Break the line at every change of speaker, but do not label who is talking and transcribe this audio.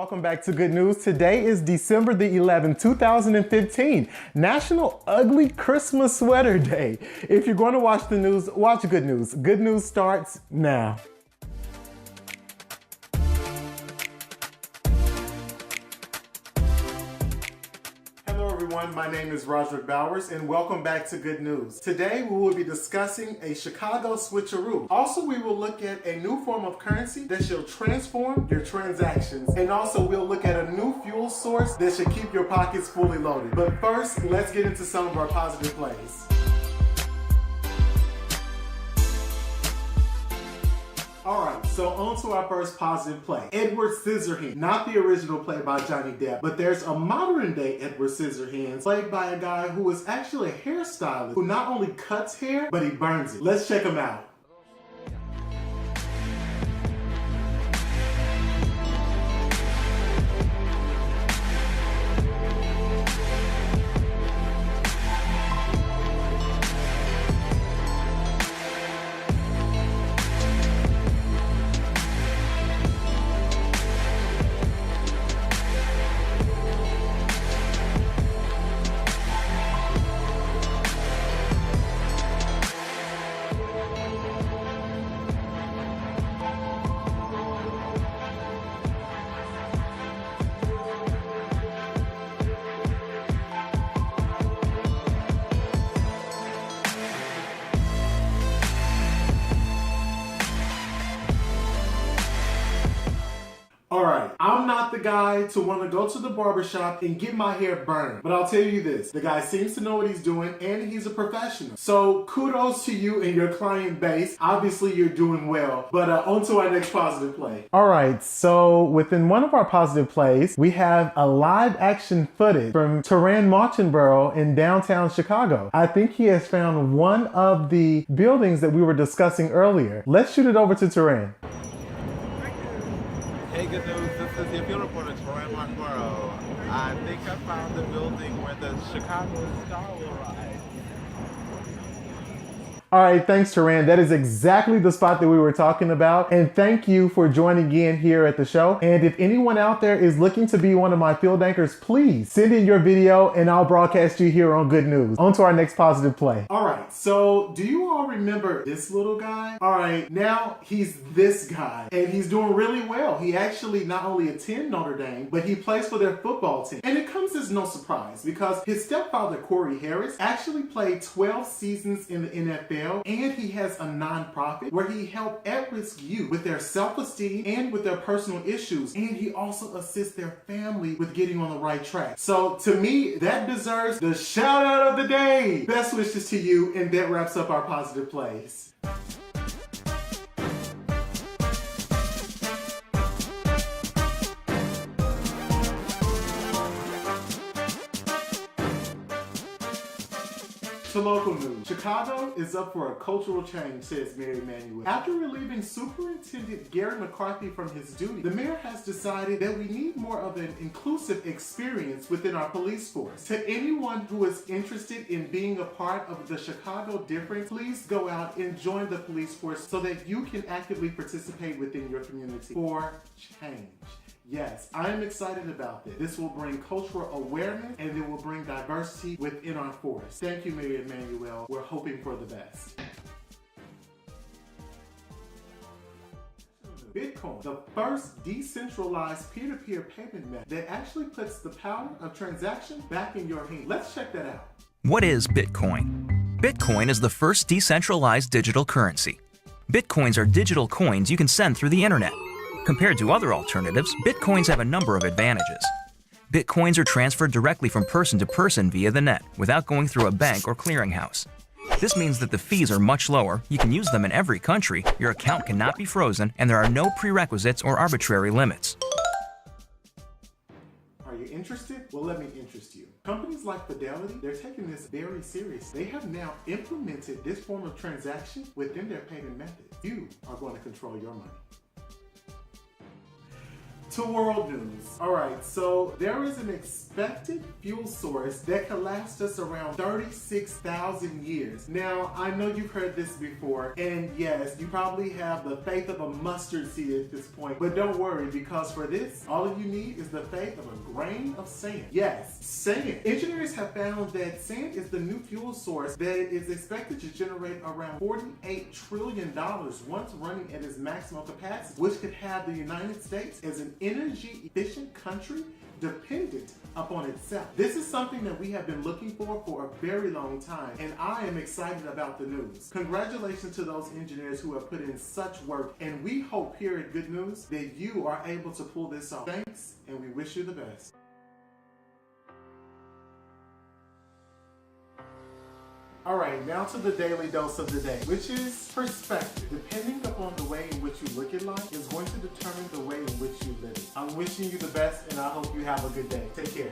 welcome back to Good News. Today is December the 11th, 2015, National Ugly Christmas Sweater Day. If you're going to watch the news, watch Good News. Good News starts now. Hello everyone, my name is Roderick Bowers and welcome back to Good News. Today we will be discussing a Chicago switcheroo. Also, we will look at a new form of currency that shall transform your transactions. And also we'll look at a new fuel source that should keep your pockets fully loaded. But first, let's get into some of our positive plays. Alright, so on to our first positive play. Edward Scissorhands. Not the original play by Johnny Depp, but there's a modern day Edward Scissorhands played by a guy who is actually a hairstylist who not only cuts hair, but he burns it. Let's check him out. Alright, I'm not the guy to want to go to the barbershop and get my hair burned. But I'll tell you this, the guy seems to know what he's doing and he's a professional. So kudos to you and your client base. Obviously you're doing well. But on to our next positive play. Alright, so within one of our positive plays, we have a live action footage from Terran Marchenborough in downtown Chicago. I think he has found one of the buildings that we were discussing earlier. Let's shoot it over to Terran.
Hey, Good News, this is your field reporter, Terran Marchenborough. I think I found the building where the Chicago Star will rise.
All right, thanks, Terran. That is exactly the spot that we were talking about. And thank you for joining in here at the show. And if anyone out there is looking to be one of my field anchors, please send in your video and I'll broadcast you here on Good News. On to our next positive play. All right, so do you all remember this little guy? All right, now he's this guy and he's doing really well. He actually not only attends Notre Dame, but he plays for their football team. And it comes as no surprise because his stepfather, Corey Harris, actually played 12 seasons in the NFL. And he has a nonprofit where he helps at-risk youth with their self-esteem and with their personal issues. And he also assists their family with getting on the right track. So to me, that deserves the shout out of the day. Best wishes to you, and that wraps up our positive plays. To local news, Chicago is up for a cultural change, says Mayor Emanuel. After relieving Superintendent Gary McCarthy from his duty, the mayor has decided that we need more of an inclusive experience within our police force. To anyone who is interested in being a part of the Chicago difference, please go out and join the police force so that you can actively participate within your community for change. Yes, I am excited about this. This will bring cultural awareness and it will bring diversity within our force. Thank you, Mayor Emanuel. We're hoping for the best. Bitcoin, the first decentralized peer-to-peer payment method that actually puts the power of transaction back in your hand. Let's check that out.
What is Bitcoin? Bitcoin is the first decentralized digital currency. Bitcoins are digital coins you can send through the internet. Compared to other alternatives, Bitcoins have a number of advantages. Bitcoins are transferred directly from person to person via the net, without going through a bank or clearinghouse. This means that the fees are much lower, you can use them in every country, your account cannot be frozen, and there are no prerequisites or arbitrary limits.
Are you interested? Well, let me interest you. Companies like Fidelity, they're taking this very serious. They have now implemented this form of transaction within their payment method. You are going to control your money. To world news. All right, so there is an expected fuel source that could last us around 36,000 years. Now, I know you've heard this before, and yes, you probably have the faith of a mustard seed at this point, but don't worry, because for this, all you need is the faith of a grain of sand. Yes, sand. Engineers have found that sand is the new fuel source that is expected to generate around $48 trillion once running at its maximum capacity, which could have the United States as an energy efficient country dependent upon itself. This is something that we have been looking for a very long time, and I am excited about the news. Congratulations to those engineers who have put in such work, and we hope here at Good News that you are able to pull this off. Thanks, and we wish you the best. All right, now to the daily dose of the day, which is perspective. Depending upon the way in which you look at life is going to determine the way in which you live it. I'm wishing you the best, and I hope you have a good day. Take care.